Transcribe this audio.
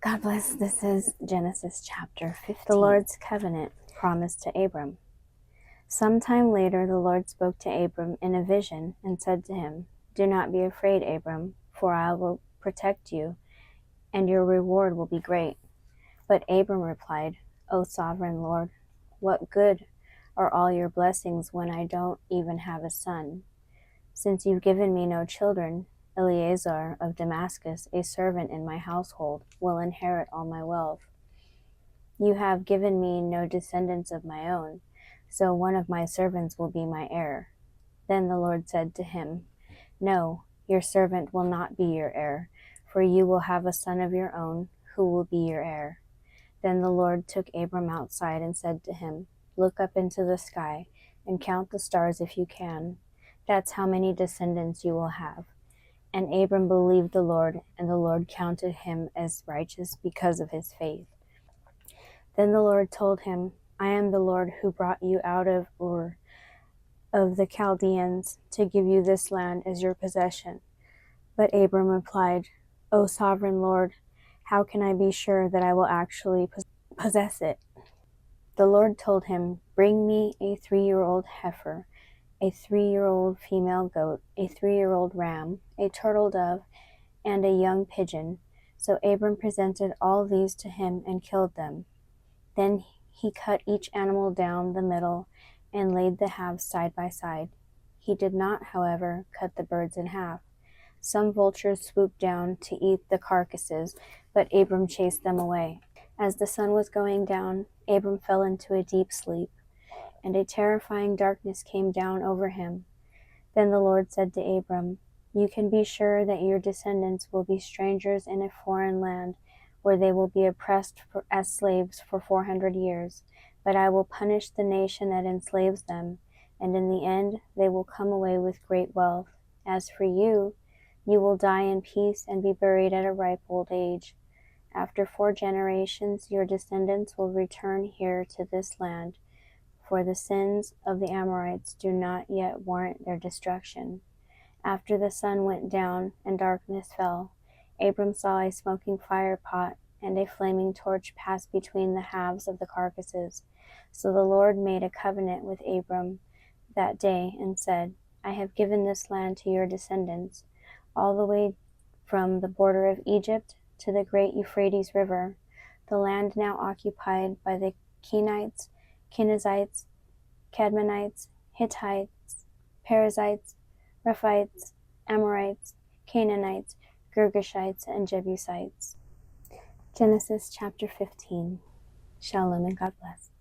God bless. This is Genesis chapter 15. The Lord's covenant promised to Abram. Sometime later, the Lord spoke to Abram in a vision and said to him, "Do not be afraid, Abram, for I will protect you, and your reward will be great." But Abram replied, "O sovereign Lord, what good are all your blessings when I don't even have a son? Since you've given me no children, Eleazar of Damascus, a servant in my household, will inherit all my wealth. You have given me no descendants of my own, so one of my servants will be my heir." Then the Lord said to him, "No, your servant will not be your heir, for you will have a son of your own who will be your heir." Then the Lord took Abram outside and said to him, "Look up into the sky and count the stars if you can. That's how many descendants you will have." And Abram believed the Lord, and the Lord counted him as righteous because of his faith. Then the Lord told him, "I am the Lord who brought you out of Ur of the Chaldeans to give you this land as your possession." But Abram replied, "O sovereign Lord, how can I be sure that I will actually possess it?" The Lord told him, "Bring me a 3-year-old heifer, a 3-year-old female goat, a 3-year-old ram, a turtle dove, and a young pigeon." So Abram presented all these to him and killed them. Then he cut each animal down the middle and laid the halves side by side. He did not, however, cut the birds in half. Some vultures swooped down to eat the carcasses, but Abram chased them away. As the sun was going down, Abram fell into a deep sleep, and a terrifying darkness came down over him. Then the Lord said to Abram, "You can be sure that your descendants will be strangers in a foreign land, where they will be oppressed as slaves for 400 years. But I will punish the nation that enslaves them, and in the end they will come away with great wealth. As for you, you will die in peace and be buried at a ripe old age. After 4 generations, your descendants will return here to this land, for the sins of the Amorites do not yet warrant their destruction." After the sun went down and darkness fell, Abram saw a smoking fire pot and a flaming torch pass between the halves of the carcasses. So the Lord made a covenant with Abram that day and said, "I have given this land to your descendants, all the way from the border of Egypt to the great Euphrates River, the land now occupied by the Kenites, Kenizzites, Cadmonites, Hittites, Perizzites, Rephites, Amorites, Canaanites, Girgashites, and Jebusites." Genesis chapter 15. Shalom and God bless.